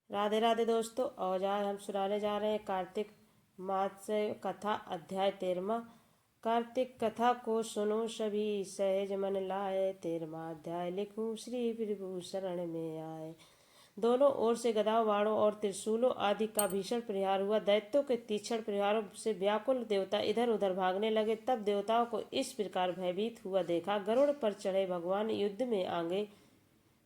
राधे राधे दोस्तों। और आज हम सुनाने जा रहे हैं कार्तिक मात्स्य कथा अध्याय 13। कार्तिक कथा को सुनो सभी, सहज मन लाए, 13वां अध्याय लिखूं श्री प्रभु शरण में आए। दोनों ओर से गदाओं, बाणों और त्रिशूलों आदि का भीषण प्रहार हुआ। दैत्यों के तीक्ष्ण प्रहारों से व्याकुल देवता इधर उधर भागने लगे। तब देवताओं को इस प्रकार भयभीत हुआ देखा। गरुड़ पर चढ़े भगवान युद्ध में आगे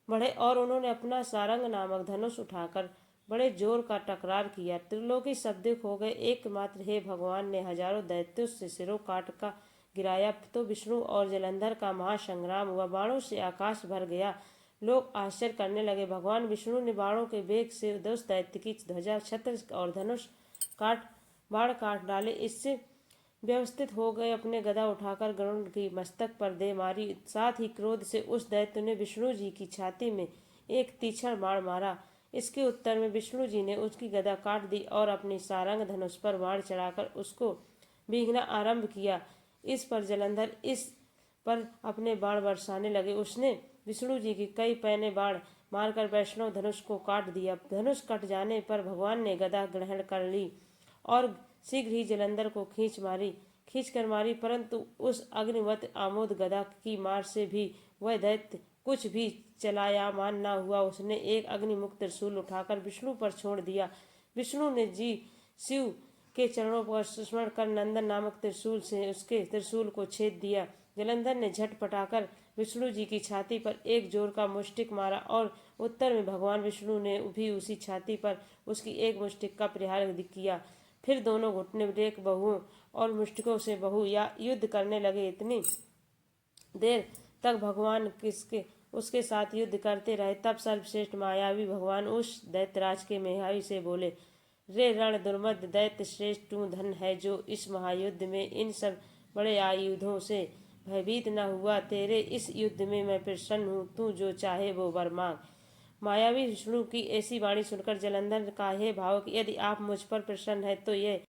बढ़े और उन्होंने अपना सारंग नामक धनुष उठाकर बड़े जोर का टकरार किया। त्रिलोकी शब्दिक हो गए। एकमात्र हे भगवान ने हजारों दैत्यों से सिरों काट का गिराया। तो विष्णु और जलंधर का महासंग्राम हुआ। बाणों से आकाश भर गया। लोग आश्चर्य करने लगे। भगवान विष्णु ने बाणों के वेग से उस दैत्य की ध्वजा, छत्र और धनुष बाण काट डाले। इससे व्यवस्थित हो गए। अपने गदा उठाकर गरुड़ की मस्तक पर दे मारी। साथ ही क्रोध से उस दैत्य ने विष्णु जी की छाती में एक तीक्ष्ण बाण मारा। इसके उत्तर में विष्णु जी ने उसकी गदा काट दी और अपनी सारंग धनुष पर बाण चढ़ाकर उसको बींधना आरंभ किया। इस पर जलंधर इस पर अपने बाण बरसाने लगे। उसने विष्णु जी की कई पैने बाण मारकर वैष्णव धनुष को काट दिया। धनुष कट जाने पर भगवान ने गदा ग्रहण कर ली और शीघ्र ही जलंधर को खींच कर मारी। परंतु उस अग्निवत आमोद गदा की मार से भी वह दैत्य कुछ भी चलायमान न हुआ। उसने एक अग्निमुक्त त्रिशूल उठाकर विष्णु पर छोड़ दिया। विष्णु ने जी शिव के चरणों पर स्मरण कर नंदन नामक त्रिशूल से उसके त्रिशूल को छेद दिया। जलंधर ने झटपटाकर विष्णु जी की छाती पर एक जोर का मुष्टिक मारा और उत्तर में भगवान विष्णु ने भी उसी छाती पर उसकी एक मुष्टिक का प्रहार किया। फिर दोनों घुटने टेक बहुओं और मुष्टिकों से बहु या युद्ध करने लगे। इतनी देर तक भगवान उसके साथ युद्ध करते रहे। तब सर्वश्रेष्ठ मायावी भगवान उस दैत्यराज के मेहावी से बोले, रे रण दुर्मद दैत्य श्रेष्ठ, तू धन है जो इस महायुद्ध में इन सब बड़े आयुधों से भयभीत न हुआ। तेरे इस युद्ध में मैं प्रसन्न हूँ, तू जो चाहे वो वर मांग। मायावी विष्णु की ऐसी वाणी सुनकर जलंधर का हे भावक, यदि आप मुझ पर प्रसन्न है तो ये